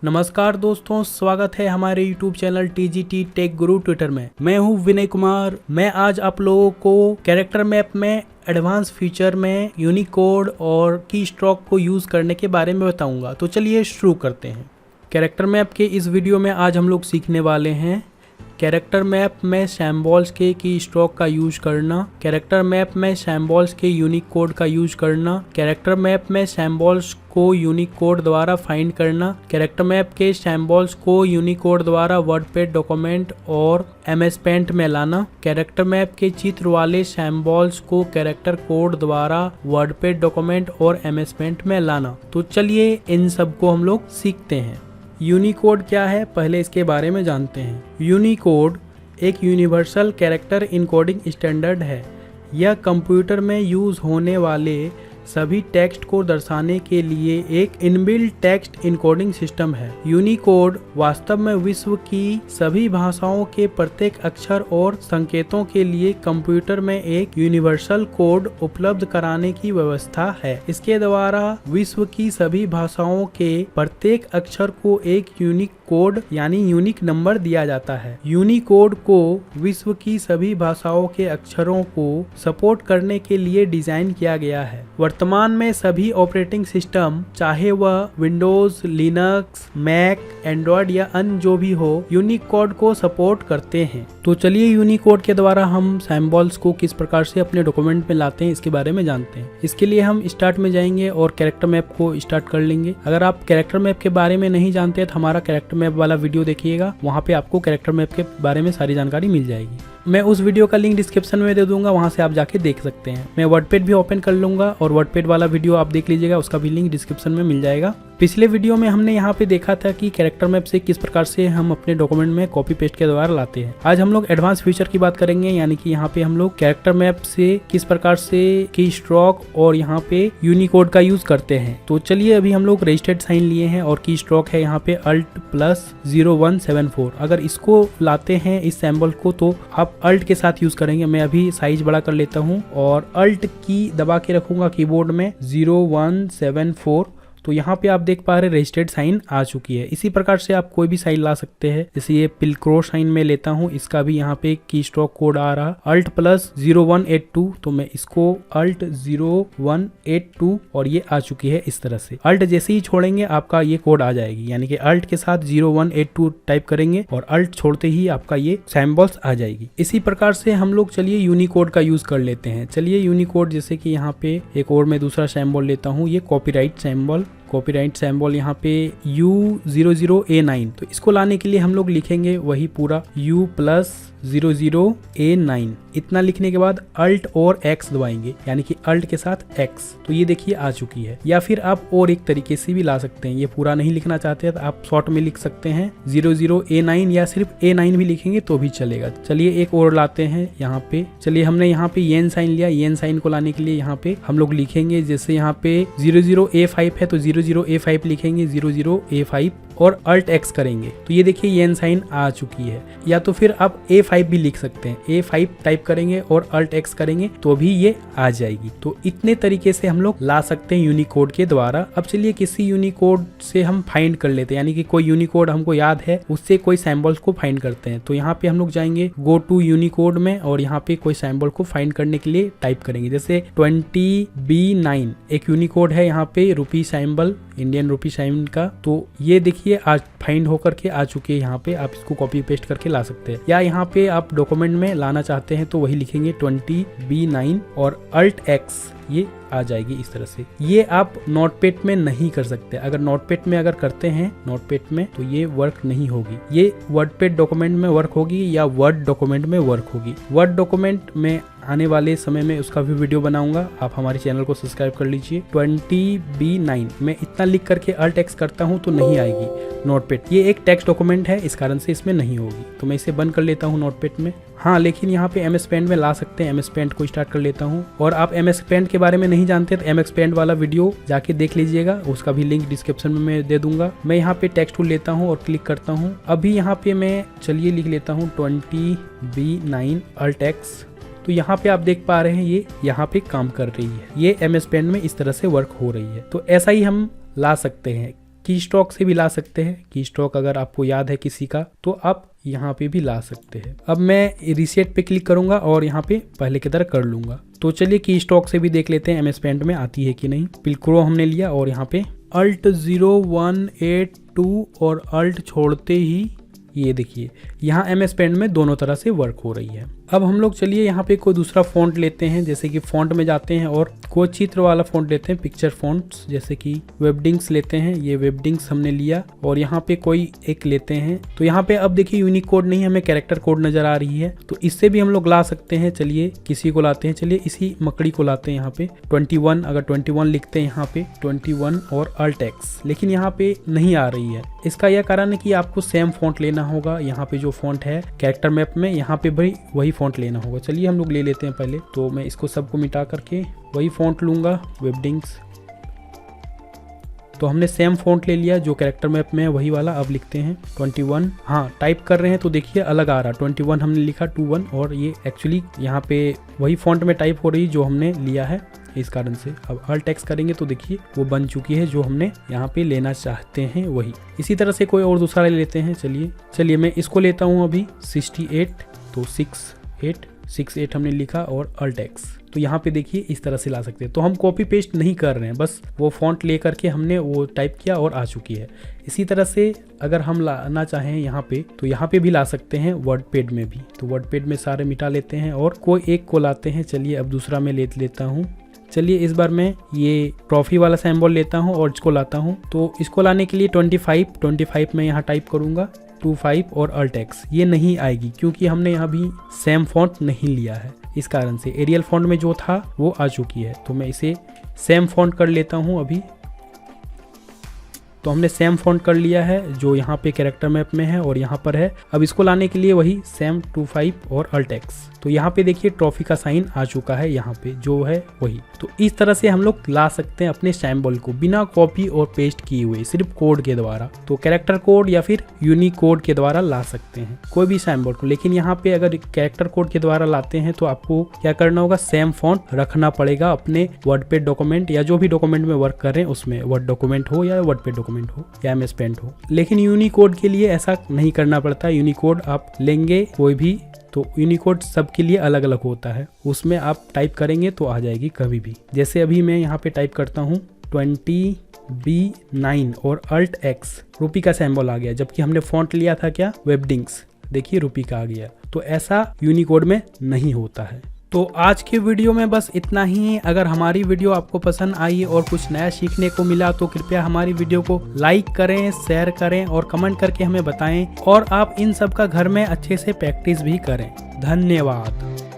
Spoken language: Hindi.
नमस्कार दोस्तों, स्वागत है हमारे YouTube चैनल TGT टेक गुरु ट्विटर में। मैं हूं विनय कुमार। मैं आज आप लोगों को कैरेक्टर मैप में एडवांस फीचर में यूनिकोड और की स्ट्रोक को यूज़ करने के बारे में बताऊंगा। तो चलिए शुरू करते हैं। कैरेक्टर मैप के इस वीडियो में आज हम लोग सीखने वाले हैं कैरेक्टर मैप में सिंबल्स के की स्ट्रोक का यूज करना, कैरेक्टर मैप में सिंबल्स के यूनिक कोड का यूज करना, कैरेक्टर मैप में सिंबल्स को यूनिक कोड द्वारा फाइंड करना, कैरेक्टर मैप के सिंबल्स को यूनिक कोड द्वारा वर्डपैड डॉक्यूमेंट और MS पेंट में लाना, कैरेक्टर मैप के चित्र वाले सिंबल्स को कैरेक्टर कोड द्वारा वर्डपैड डॉक्यूमेंट और MS पेंट में लाना। तो चलिए इन सब को हम लोग सीखते हैं। यूनिकोड क्या है, पहले इसके बारे में जानते हैं। यूनिकोड एक यूनिवर्सल कैरेक्टर इनकोडिंग स्टैंडर्ड है। यह कंप्यूटर में यूज होने वाले सभी टेक्स्ट को दर्शाने के लिए एक इनबिल्ट टेक्स्ट इनकोडिंग सिस्टम है। यूनिकोड वास्तव में विश्व की सभी भाषाओं के प्रत्येक अक्षर और संकेतों के लिए कंप्यूटर में एक यूनिवर्सल कोड उपलब्ध कराने की व्यवस्था है। इसके द्वारा विश्व की सभी भाषाओं के प्रत्येक अक्षर को एक यूनिक कोड यानी यूनिक नंबर दिया जाता है। यूनिकोड को विश्व की सभी भाषाओं के अक्षरों को सपोर्ट करने के लिए डिजाइन किया गया है। वर्तमान में सभी ऑपरेटिंग सिस्टम, चाहे वह विंडोज, लिनक्स, मैक, एंड्रॉयड या अन्य जो भी हो, यूनिकोड को सपोर्ट करते हैं। तो चलिए यूनिकोड के द्वारा हम सिंबल्स को किस प्रकार से अपने डॉक्यूमेंट में लाते हैं इसके बारे में जानते हैं। इसके लिए हम स्टार्ट में जाएंगे और कैरेक्टर मैप को स्टार्ट कर लेंगे। अगर आप कैरेक्टर मैप के बारे में नहीं जानते तो हमारा कैरेक्टर मैप वाला वीडियो देखिएगा, वहाँ पे आपको कैरेक्टर मैप के बारे में सारी जानकारी मिल जाएगी। मैं उस वीडियो का लिंक डिस्क्रिप्शन में दे दूंगा, वहां से आप जाके देख सकते हैं। मैं वर्डपैड भी ओपन कर लूंगा और वर्डपैड वाला वीडियो आप देख लीजिएगा, उसका भी लिंक डिस्क्रिप्शन में मिल जाएगा। पिछले वीडियो में हमने यहाँ पे देखा था कि कैरेक्टर मैप से किस प्रकार से हम अपने डॉक्यूमेंट में कॉपी पेस्ट के द्वारा लाते हैं। आज हम लोग एडवांस फीचर की बात करेंगे, यानी कि यहाँ पे हम लोग कैरेक्टर मैप से किस प्रकार से की स्ट्रोक और यहाँ पे यूनिकोड का यूज करते हैं। तो चलिए अभी हम लोग रजिस्टर्ड साइन लिए हैं और की स्ट्रोक है यहाँ पे Alt+0174। अगर इसको लाते हैं इस सिंबल को तो आप Alt के साथ यूज करेंगे। मैं अभी साइज बड़ा कर लेता हूँ और Alt की दबा के रखूंगा कीबोर्ड में 0174। तो यहाँ पे आप देख पा रहे रजिस्टर्ड साइन आ चुकी है। इसी प्रकार से आप कोई भी साइन ला सकते हैं, जैसे ये पिलक्रो साइन में लेता हूँ, इसका भी यहाँ पे की स्ट्रोक कोड आ रहा Alt+0182। तो मैं इसको Alt0182 और ये आ चुकी है इस तरह से। Alt जैसे ही छोड़ेंगे आपका ये कोड आ जाएगी, यानी कि Alt के साथ 0182 टाइप करेंगे और Alt छोड़ते ही आपका ये सिंबल्स आ जाएगी। इसी प्रकार से हम लोग चलिए यूनिकोड का यूज कर लेते हैं। चलिए यूनिकोड जैसे कि यहाँ पे एक और मैं दूसरा सिंबल लेता हूँ, ये कॉपीराइट सिंबल यहाँ पे U00A9। तो इसको लाने के लिए हम लोग लिखेंगे वही पूरा U+00A9। इतना लिखने के बाद Alt और X दबाएंगे, यानी कि Alt के साथ X। तो ये देखिए आ चुकी है। या फिर आप और एक तरीके से भी ला सकते हैं, ये पूरा नहीं लिखना चाहते तो आप शॉर्ट में लिख सकते हैं 00A9 या सिर्फ A9 भी लिखेंगे तो भी चलेगा। चलिए एक और लाते हैं यहाँ पे। चलिए हमने यहाँ पे येन साइन लिया। येन साइन को लाने के लिए यहाँ पे हम लोग लिखेंगे, जैसे यहाँ पे 00A5 है तो 00A5 लिखेंगे 00A5 और Alt X करेंगे। तो ये देखिए येन साइन आ चुकी है। या तो फिर आप A5 भी लिख सकते हैं, A5 टाइप करेंगे और Alt X करेंगे तो भी ये आ जाएगी। तो इतने तरीके से हम लोग ला सकते हैं यूनिकोड के द्वारा। अब चलिए किसी यूनिकोड से हम फाइंड कर लेते हैं, यानी कि कोई यूनिकोड हमको याद है उससे कोई सिंबल्स को फाइंड करते हैं। तो यहाँ पे हम लोग जाएंगे गो टू यूनिकोड में और यहाँ पे कोई सिंबल को फाइंड करने के लिए टाइप करेंगे, जैसे 20B9 एक यूनिकोड है यहाँ पे rupee symbol, Indian rupee sign का। तो ये देखिए आज फाइंड होकर के आ चुके हैं। यहाँ पे आप इसको कॉपी पेस्ट करके ला सकते हैं, या यहाँ पे आप डॉक्यूमेंट में लाना चाहते हैं तो वही लिखेंगे 20B9 और Alt X, ये आ जाएगी इस तरह से। ये आप नोटपैड में नहीं कर सकते। अगर नोटपैड में अगर करते हैं नोटपैड में तो ये वर्क नहीं होगी। ये वर्डपैड डॉक्यूमेंट में वर्क होगी या वर्ड डॉक्यूमेंट में वर्क होगी। वर्ड डॉक्यूमेंट में आने वाले समय में उसका भी वीडियो बनाऊंगा, आप हमारे चैनल को सब्सक्राइब कर लीजिए। 20B9 मैं इतना लिख करके Alt X करता हूँ तो नहीं आएगी नोटपैड। ये एक टेक्स्ट डॉक्यूमेंट है, इस कारण से इसमें नहीं होगी। तो मैं इसे बंद कर लेता हूँ नोटपैड में। हाँ, लेकिन यहाँ पे MS पेंट में ला सकते हैं। MS पेंट को स्टार्ट कर लेता हूँ। और आप MS पेंट के बारे में नहीं जानते तो MS पेंट वाला वीडियो जाके देख लीजिएगा, उसका भी लिंक डिस्क्रिप्शन में मैं दे दूंगा। मैं यहाँ पे टेक्स्ट टूल लेता हूँ और क्लिक करता हूँ। अभी यहाँ पे मैं चलिए लिख लेता हूँ 20B9 Alt X। तो यहाँ पे आप देख पा रहे हैं ये यहाँ पे काम कर रही है। ये MS पेंट में इस तरह से वर्क हो रही है। तो ऐसा ही हम ला सकते हैं। की स्ट्रोक से भी ला सकते हैं। की स्ट्रोक अगर आपको याद है किसी का तो आप यहाँ पे भी ला सकते हैं। अब मैं रिसेट पे क्लिक करूंगा और यहाँ पे पहले की तरह कर लूंगा। तो चलिए की स्ट्रोक से भी देख लेते हैं MS पेंट में आती है कि नहीं। पिल्क्रो हमने लिया और यहाँ पे Alt 0182 और Alt छोड़ते ही ये देखिए यहाँ MS पेंट में दोनों तरह से वर्क हो रही है। अब हम लोग चलिए यहाँ पे कोई दूसरा फॉन्ट लेते हैं, जैसे कि फॉन्ट में जाते हैं और कोई चित्र वाला फॉन्ट लेते हैं, पिक्चर फॉन्ट्स, जैसे कि वेबडिंग्स लेते हैं। ये वेबडिंग्स हमने लिया और यहाँ पे कोई एक लेते हैं। तो यहाँ पे अब देखिए यूनिक कोड नहीं, हमें कैरेक्टर कोड नजर आ रही है, तो इससे भी हम लोग ला सकते हैं। चलिए किसी को लाते हैं, चलिए इसी मकड़ी को लाते हैं। यहाँ पे 21, अगर 21 लिखते हैं यहाँ पे 21 और Alt X, लेकिन यहाँ पे नहीं आ रही है। इसका यह कारण है कि आपको सेम फॉन्ट लेना होगा। यहाँ पे जो फॉन्ट है कैरेक्टर मैप में, यहाँ पे भी वही फॉन्ट लेना होगा। चलिए हम लोग ले लेते हैं पहले। तो मैं इसको सबको मिटा करके वही फॉन्ट लूंगा, वेबडिंग्स। तो हमने सेम फॉन्ट ले लिया जो कैरेक्टर मैप में है, वही वाला। अब लिखते हैं 21। हाँ, टाइप कर रहे हैं तो देखिए अलग आ रहा। 21 हमने लिखा 21 और ये एक्चुअली यहाँ पे वही फॉन्ट में टाइप हो रही जो हमने लिया है, इस कारण से। अब Alt X करेंगे तो देखिए वो बन चुकी है जो हमने यहाँ पे लेना चाहते हैं वही। इसी तरह से कोई और दूसरा ले लेते हैं। चलिए मैं इसको लेता हूँ अभी 68, तो 68 हमने लिखा और Alt X। तो यहाँ पे देखिए इस तरह से ला सकते हैं। तो हम कॉपी पेस्ट नहीं कर रहे हैं, बस वो फॉन्ट ले करके हमने वो टाइप किया और आ चुकी है। इसी तरह से अगर हम लाना चाहें यहाँ पे तो यहाँ पे भी ला सकते हैं, वर्डपैड में भी। तो वर्डपैड में सारे मिटा लेते हैं और कोई एक को लाते हैं। चलिए अब दूसरा मैं ले लेता हूँ। चलिए इस बार मैं ये ट्रॉफी वाला सिंबल लेता हूँ और इसको लाता हूँ। तो इसको लाने के लिए 25 मैं यहाँ टाइप करूँगा 25 और Alt X। ये नहीं आएगी क्योंकि हमने यहाँ भी सेम फॉन्ट नहीं लिया है, इस कारण से। एरियल फॉन्ट में जो था वो आ चुकी है, तो मैं इसे सेम फॉन्ट कर लेता हूँ अभी। तो हमने सेम फॉन्ट कर लिया है जो यहाँ पे कैरेक्टर मैप में है और यहाँ पर है। अब इसको लाने के लिए वही सेम 25 और Alt X। तो यहाँ पे देखिए ट्रॉफी का साइन आ चुका है, यहाँ पे जो है वही। तो इस तरह से हम लोग ला सकते हैं अपने सिंबल को बिना कॉपी और पेस्ट किए हुए, सिर्फ कोड के द्वारा। तो कैरेक्टर कोड या फिर यूनिक कोड के द्वारा ला सकते हैं कोई भी सिंबल को। लेकिन यहाँ पे अगर कैरेक्टर कोड के द्वारा लाते हैं तो आपको क्या करना होगा, सेम फॉन्ट रखना पड़ेगा अपने वर्डपैड डॉक्यूमेंट या जो भी डॉक्यूमेंट में वर्क कर रहे हैं उसमें, वर्ड डॉक्यूमेंट हो या वर्डपैड डॉक्यूमेंट हो या MS पेंट हो। लेकिन यूनिकोड के लिए ऐसा नहीं करना पड़ता। यूनिकोड आप लेंगे कोई भी तो यूनिकोड सबके लिए अलग अलग होता है, उसमें आप टाइप करेंगे तो आ जाएगी कभी भी। जैसे अभी मैं यहाँ पे टाइप करता हूँ 20B9 और Alt X, रुपी का सिंबल आ गया, जबकि हमने फॉन्ट लिया था क्या, वेबडिंग्स। देखिए रुपी का आ गया। तो ऐसा यूनिकोड में नहीं होता है। तो आज के वीडियो में बस इतना ही। अगर हमारी वीडियो आपको पसंद आई और कुछ नया सीखने को मिला तो कृपया हमारी वीडियो को लाइक करें, शेयर करें और कमेंट करके हमें बताएं। और आप इन सब का घर में अच्छे से प्रैक्टिस भी करें। धन्यवाद।